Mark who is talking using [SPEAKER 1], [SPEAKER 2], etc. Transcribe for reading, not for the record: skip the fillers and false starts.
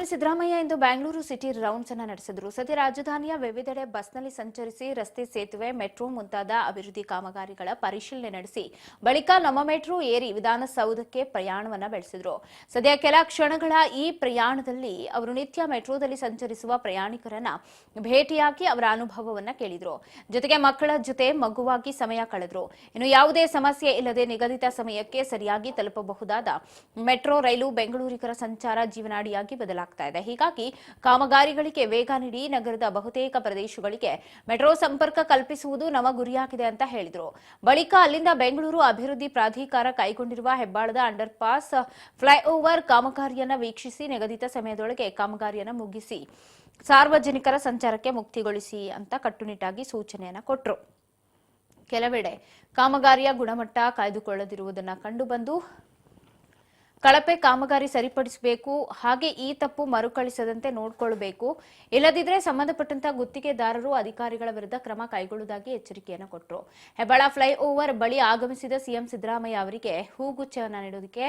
[SPEAKER 1] ಸಿದ್ದರಾಮಯ್ಯ ಇಂದು Bengaluru city rounds ಅನ್ನು ನಡೆಸಿದರು. ಸದ್ಯ ರಾಜಧಾನಿಯ ವಿವಿಧೆಡೆ ಬಸ್ನಲ್ಲಿ ಸಂಚರಿಸಿ ರಸ್ತೆ, ಸೇತುವೆ, ಮೆಟ್ರೋ ಮುಂತಾದ ಅಭಿವೃದ್ಧಿ ಕಾಮಗಾರಿಗಳ ಪರಿಶೀಲನೆ ನಡೆಸಿ ಬಳಿಕ ನಮ್ಮ ಮೆಟ್ರೋ ಏರಿ ವಿಧಾನಸೌಧಕ್ಕೆ ಪ್ರಯಾಣವನ್ನು ಬೆಳೆಸಿದರು. ಸದ್ಯ ಕೆಲ ಕ್ಷಣಗಳ ಈ ಪ್ರಯಾಣದಲ್ಲಿ ಅವರು ನಿತ್ಯ ಮೆಟ್ರೋದಲ್ಲಿ ಸಂಚರಿಸುವ ಪ್ರಯಾಣಿಕರನ್ನ ಭೇಟಿಯಾಗಿ ಅವರ ಅನುಭವವನ್ನು ಕೇಳಿದರು. ಜೊತೆಗೆ ಮಕ್ಕಳ ಜೊತೆ ಮಗುವಾಗಿ ಸಮಯ ಕಳೆದರು. ಇನ್ನು ಯಾವುದೇ ಸಮಸ್ಯೆ ಇಲ್ಲದೆ ನಿಗದಿತ ಸಮಯಕ್ಕೆ ಸರಿಯಾಗಿ ತಲುಪಬಹುದಾದ ಮೆಟ್ರೋ ರೈಲು ಬೆಂಗಳೂರಿಗರ ಸಂಚಾರ ಜೀವನಾಡಿಯಾಗಿ ಬದಲಾಗ್ತಾ ಇದೆ. ಹೀಗಾಗಿ ಕಾಮಗಾರಿಗಳಿಗೆ ವೇಗ ನೀಡಿ ನಗರದ ಬಹುತೇಕ ಪ್ರದೇಶಗಳಿಗೆ ಮೆಟ್ರೋ ಸಂಪರ್ಕ ಕಲ್ಪಿಸುವುದು ನಮ್ಮ ಗುರಿಯಾಗಿದೆ ಅಂತ ಹೇಳಿದರು. ಬಳಿಕ ಅಲ್ಲಿಂದ ಬೆಂಗಳೂರು ಅಭಿವೃದ್ಧಿ ಪ್ರಾಧಿಕಾರ ಕೈಗೊಂಡಿರುವ ಹೆಬ್ಬಾಳದ ಅಂಡರ್ ಪಾಸ್ ಫ್ಲೈಓವರ್ ಕಾಮಗಾರಿಯನ್ನು ವೀಕ್ಷಿಸಿ ನಿಗದಿತ ಸಮಯದೊಳಗೆ ಕಾಮಗಾರಿಯನ್ನು ಮುಗಿಸಿ ಸಾರ್ವಜನಿಕರ ಸಂಚಾರಕ್ಕೆ ಮುಕ್ತಿಗೊಳಿಸಿ ಅಂತ ಕಟ್ಟುನಿಟ್ಟಾಗಿ ಸೂಚನೆಯನ್ನು ಕೊಟ್ಟರು. ಕೆಲವೆಡೆ ಕಾಮಗಾರಿಯ ಗುಣಮಟ್ಟ ಕಾಯ್ದುಕೊಳ್ಳದಿರುವುದನ್ನು ಕಂಡುಬಂದು ಕಳಪೆ ಕಾಮಗಾರಿ ಸರಿಪಡಿಸಬೇಕು, ಹಾಗೆ ಈ ತಪ್ಪು ಮರುಕಳಿಸದಂತೆ ನೋಡಿಕೊಳ್ಳಬೇಕು, ಇಲ್ಲದಿದ್ದರೆ ಸಂಬಂಧಪಟ್ಟಂತ ಗುತ್ತಿಗೆದಾರರು ಅಧಿಕಾರಿಗಳ ವಿರುದ್ಧ ಕ್ರಮ ಕೈಗೊಳ್ಳುವುದಾಗಿ ಎಚ್ಚರಿಕೆಯನ್ನು ಕೊಟ್ಟರು. ಹೆಬ್ಬಾಳ ಫ್ಲೈಓವರ್ ಬಳಿ ಆಗಮಿಸಿದ ಸಿಎಂ ಸಿದ್ದರಾಮಯ್ಯ ಅವರಿಗೆ ಹೂಗುಚ್ಛವನ್ನು ನೀಡುವುದಕ್ಕೆ